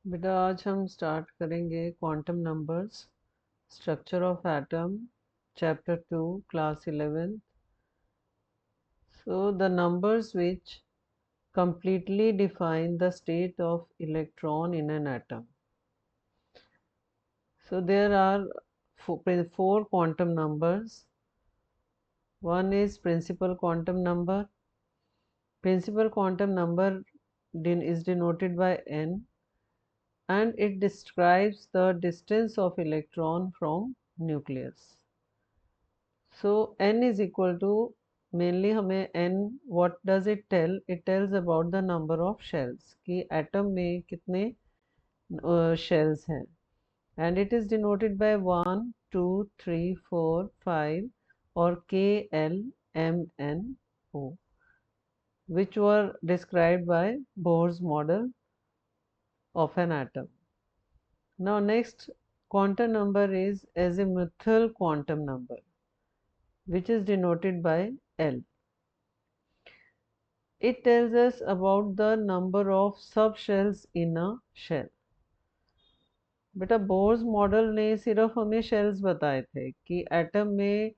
बेटा आज हम स्टार्ट करेंगे quantum numbers, structure of atom, chapter 2, class 11th. So the numbers which completely define the state of electron in an atom. So there are four quantum numbers. One is principal quantum number. Principal quantum number is denoted by n, and it describes the distance of electron from nucleus. So n is equal to, mainly हमें n, what does it tell? It tells about the number of shells कि atom में कितने shells हैं, and it is denoted by 1, 2, 3, 4, 5 or K, L, M, N, O, which were described by Bohr's model of an atom. Now next quantum number is azimuthal quantum number, which is denoted by L. It tells us about the number of subshells in a shell. बेटा Bohr's model ने सिर्फ हमें shells बताए थे कि atom में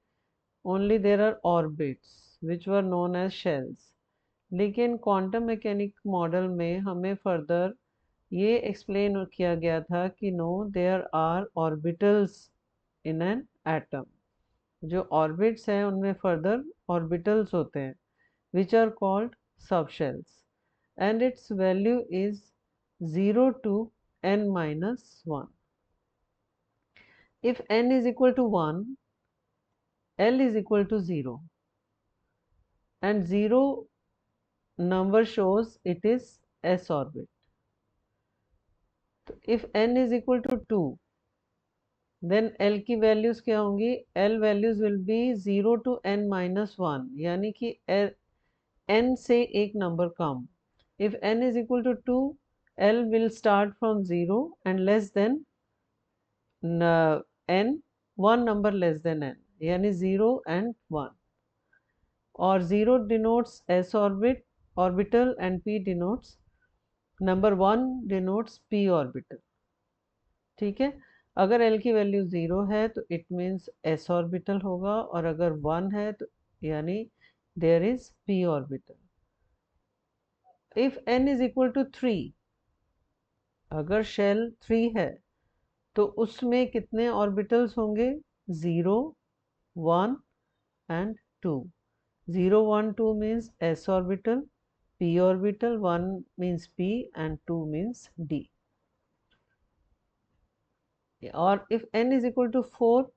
only there are orbits which were known as shells, लेकिन quantum mechanic model में हमें फर्दर ये एक्सप्लेन किया गया था कि no, there are orbitals in an atom. जो ऑर्बिट्स हैं उनमें फर्दर ऑर्बिटल्स होते हैं which are called subshells, and its value is 0 to n minus 1. If n is equal to 1, L is equal to 0, and 0 number shows it is s orbit. So if n is equal to 2, then L की values क्या होंगी? L values will be 0 to n minus 1, यानी कि n से एक number come. If n is equal to 2, L will start from 0 and less than n, one number less than n, यानी 0 and 1. और 0 denotes s orbital and p denotes, number 1 denotes p orbital. ठीक है, अगर L की value 0 है तो it means s orbital होगा, और अगर 1 है तो यानी there is p orbital. If n is equal to 3, अगर शेल 3 है तो उसमें कितने ऑर्बिटल्स होंगे? 0, 1 and 2. 0, 1, 2 means s orbital, p orbital, 1 means p and 2 means d. Or if n is equal to 4,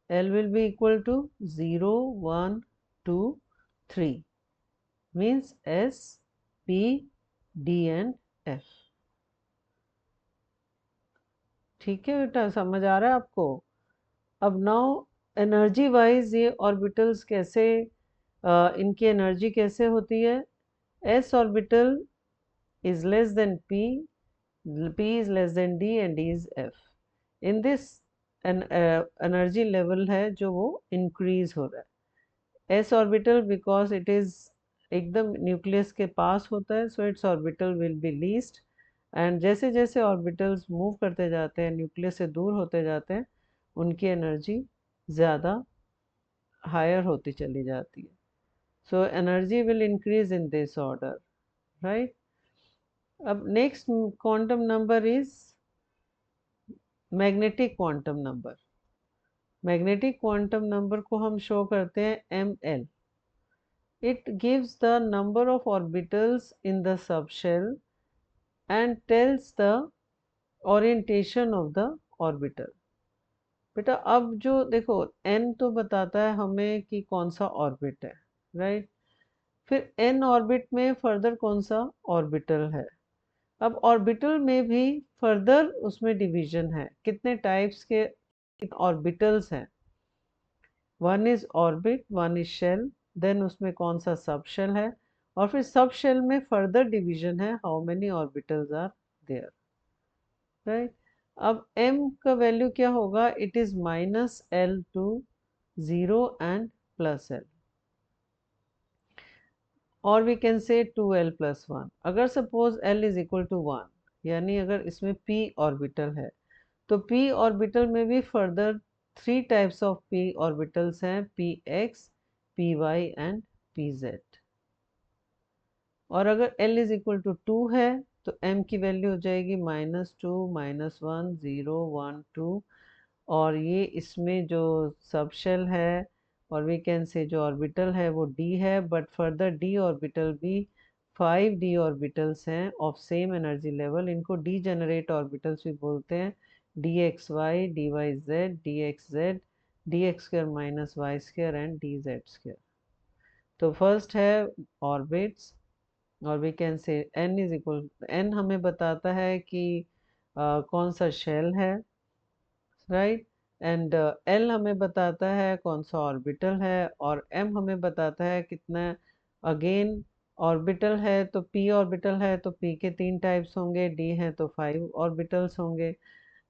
L will be equal to 0, 1, 2, 3, means S, P, D and F. ठीक है बेटा, समझ आ रहा है आपको? अब नाउ एनर्जी वाइज ये orbitals कैसे, इनकी एनर्जी कैसे होती है? S orbital is less than P, P is less than D and D is F. In this energy level है जो वो इंक्रीज हो रहा है. S orbital because it is एकदम न्यूक्लियस के पास होता है, so it's orbital will be least, and जैसे जैसे ऑर्बिटल्स मूव करते जाते हैं, न्यूक्लियस से दूर होते जाते हैं, उनकी एनर्जी ज़्यादा हायर होती चली जाती है. So energy will increase in this order, right? अब next quantum number is magnetic quantum number. Magnetic quantum number को हम शो करते हैं ml. It gives the number of orbitals in the subshell and tells the orientation of the orbital. बेटा अब जो देखो, n तो बताता है हमें कि कौन सा ऑर्बिट है, राइट? फिर n ऑर्बिट में फर्दर कौन सा ऑर्बिटल है. अब ऑर्बिटल में भी फर्दर उसमें डिवीजन है, कितने टाइप्स के ऑर्बिटल्स हैं. One is orbit, one is shell, then उसमें कौन सा सब शेल है, और फिर सब शेल में फर्दर डिवीजन है, how many orbitals are there, right? अब m का वैल्यू क्या होगा? It is -L to 0 and +L, और वी कैन से 2L + 1. अगर suppose L is equal to 1, यानी अगर इसमें p ऑर्बिटल है तो p ऑर्बिटल में भी further 3 types of p orbitals हैं, px, py एंड pz। और अगर l इज इक्वल टू 2 है तो m की वैल्यू हो जाएगी -2, -1, 0, 1, 2। और ये इसमें जो सब शेल है और वी कैन से जो ऑर्बिटल है वो d है, बट फर्दर d ऑर्बिटल भी 5 d ऑर्बिटल्स हैं ऑफ सेम एनर्जी लेवल। इनको डीजेनरेट ऑर्बिटल्स भी बोलते हैं, dxy, dyz, dxz, dx square minus Y square and dz square. तो फर्स्ट है ऑर्बिट्स, और we can say n is equal, n हमें बताता है कि कौन सा शेल है, राइट। एंड l हमें बताता है कौन सा ऑर्बिटल है, और m हमें बताता है कितना, अगेन ऑर्बिटल है तो p ऑर्बिटल है तो p के 3 टाइप्स होंगे, d है तो 5 ऑर्बिटल्स होंगे।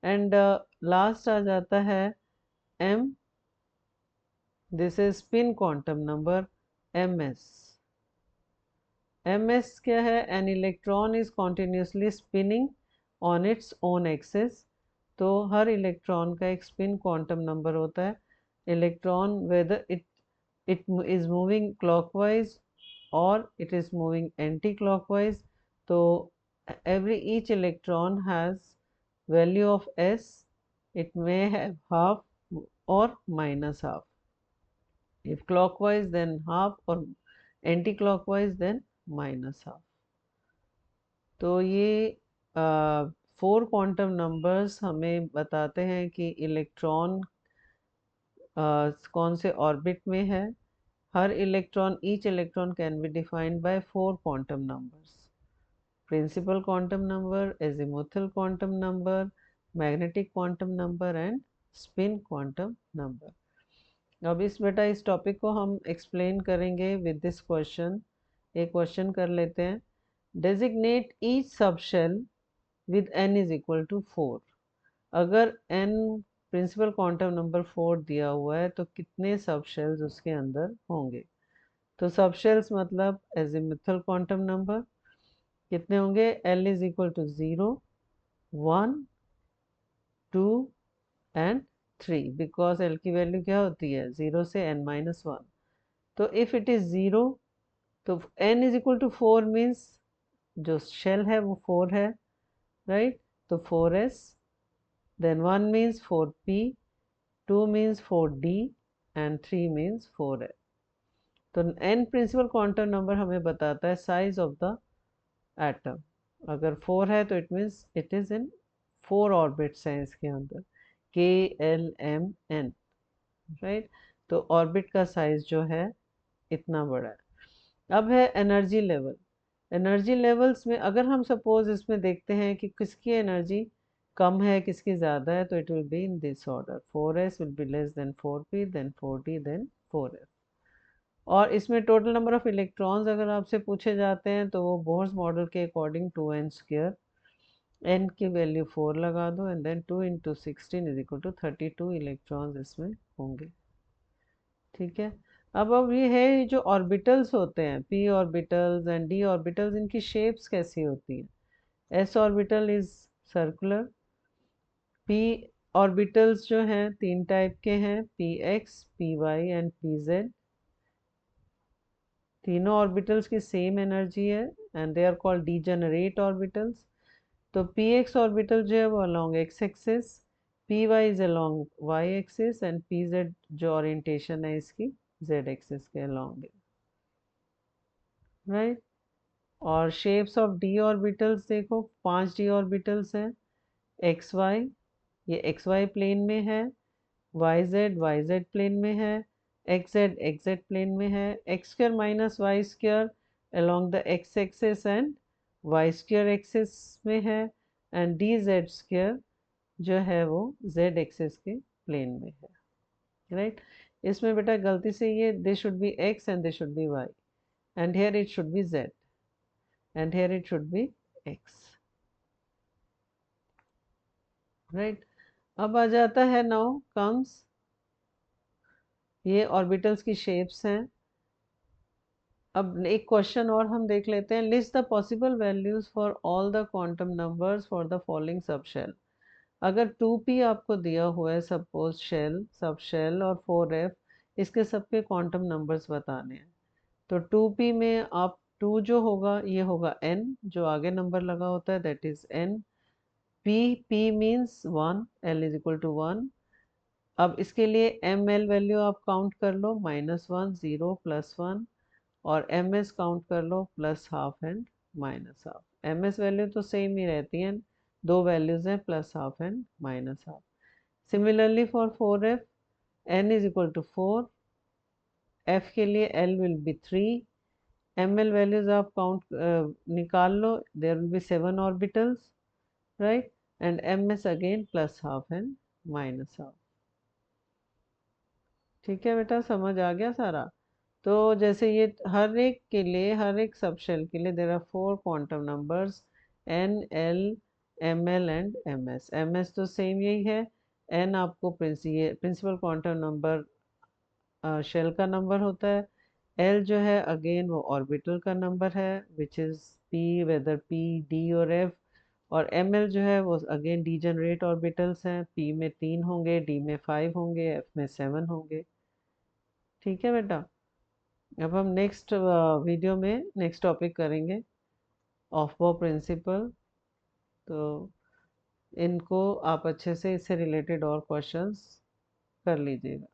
एंड लास्ट आ जाता है m, this is spin quantum number ms। ms क्या है? An electron is continuously spinning on its own axis. तो हर इलेक्ट्रॉन का एक स्पिन क्वांटम नंबर होता है। Electron whether it is moving clockwise और it is moving anti clockwise, तो every each electron has value of s, it may have half or minus half, if clockwise then half or anti-clockwise then minus half। तो ये 4 quantum numbers हमें बताते हैं कि electron कौन से orbit में है। हर electron, each electron can be defined by 4 quantum numbers: principal quantum number, azimuthal quantum number, magnetic quantum number and spin quantum number. अब इस टॉपिक को हम एक्सप्लेन करेंगे विद दिस क्वेश्चन। एक क्वेश्चन कर लेते हैं, designate each subshell with n is equal to 4। अगर n प्रिंसिपल क्वांटम नंबर 4 दिया हुआ है तो कितने सबशेल्स उसके अंदर होंगे? तो सबशेल्स मतलब एजिमुथल क्वांटम नंबर कितने होंगे? l is equal to 0, 1, 2 and 3, because l की वैल्यू क्या होती है? 0 से n-1। तो इफ इट इज 0 तो n is equal to 4 means जो शेल है वो 4 है, राइट। तो 4s, then 1 means 4p, 2 means 4d and 3 means 4f। तो n प्रिंसिपल क्वांटम नंबर हमें बताता है साइज ऑफ द एटम। अगर 4 है तो it means it is in 4 orbits हैं इसके अंदर, k l m n, right. तो ऑर्बिट का साइज जो है इतना बड़ा है। अब है एनर्जी लेवल। एनर्जी लेवल्स में अगर हम सपोज इसमें देखते हैं कि किसकी एनर्जी कम है किसकी ज़्यादा है, तो it will be in this order: 4s will be less than 4p, then 4d, then 4f। और इसमें टोटल नंबर ऑफ इलेक्ट्रॉन्स अगर आपसे पूछे जाते हैं तो वो बोर्स मॉडल के अकॉर्डिंग 2n², n की वैल्यू 4 लगा दो and then 2 × 16 is equal to 32 electrons इसमें होंगे, ठीक है। अब ये है जो ऑर्बिटल्स होते हैं, p orbitals and d orbitals, इनकी शेप्स कैसी होती हैं? s orbital is circular. p orbitals जो हैं 3 टाइप के हैं, px, py एंड pz। तीनों ऑर्बिटल्स की सेम एनर्जी है and they are called degenerate orbitals. तो px ऑर्बिटल जो है वो along x axis, py is along y axis and pz जो ओरिएंटेशन है इसकी z एक्सिस के अलोंग है, राइट। और शेप्स ऑफ d ऑर्बिटल्स देखो, 5 d ऑर्बिटल्स हैं। xy, ये xy प्लेन में है, yz प्लेन में है, xz प्लेन में है, x square minus Y square along the x axis and y square axis में है, एंड dz स्क्वायर जो है वो z एक्सिस के प्लेन में है, राइट। इसमें बेटा गलती से ये this should be x and this should be y, and here it should be z and here it should be x, right. अब आ जाता है नाउ कम्स, ये ऑर्बिटल्स की शेप्स हैं। अब एक क्वेश्चन और हम देख लेते हैं। List the possible values for all the quantum numbers for the following sub shell. अगर 2p आपको दिया हुआ है, सपोज शेल, सब शेल और 4f, इसके सबके क्वांटम नंबर्स बताने हैं। तो 2p में आप 2 जो होगा ये होगा n, जो आगे नंबर लगा होता है that is n। p means 1, l is equal to 1। अब इसके लिए ml वैल्यू आप काउंट कर लो, -1, 0, +1, और ms काउंट कर लो, +12 एंड -12। ms वैल्यू तो सेम ही रहती हैं, दो वैल्यूज हैं, +12 and -12। Similarly for 4f, n is equal to 4, f के लिए l will be 3, ml values आप काउंट निकाल लो, there will be 7 orbitals, right, and ms again +12 and -12। ठीक है बेटा, समझ आ गया सारा। तो जैसे ये हर एक के लिए, हर एक सब शेल के लिए there are 4 quantum numbers, n, l, ml and ms। ms तो सेम यही है। n आपको प्रिंसिपल क्वांटम नंबर शेल का नंबर होता है। l जो है अगेन वो ऑर्बिटल का नंबर है, which is p, whether p, d और f। और ml जो है वो अगेन डीजेनरेट ऑर्बिटल्स हैं, p में 3 होंगे, d में 5 होंगे, f में 7 होंगे। ठीक है बेटा। अब हम नेक्स्ट वीडियो में नेक्स्ट टॉपिक करेंगे, ऑफ बॉ प्रिंसिपल। तो इनको आप अच्छे से इससे रिलेटेड और क्वेश्चंस कर लीजिएगा।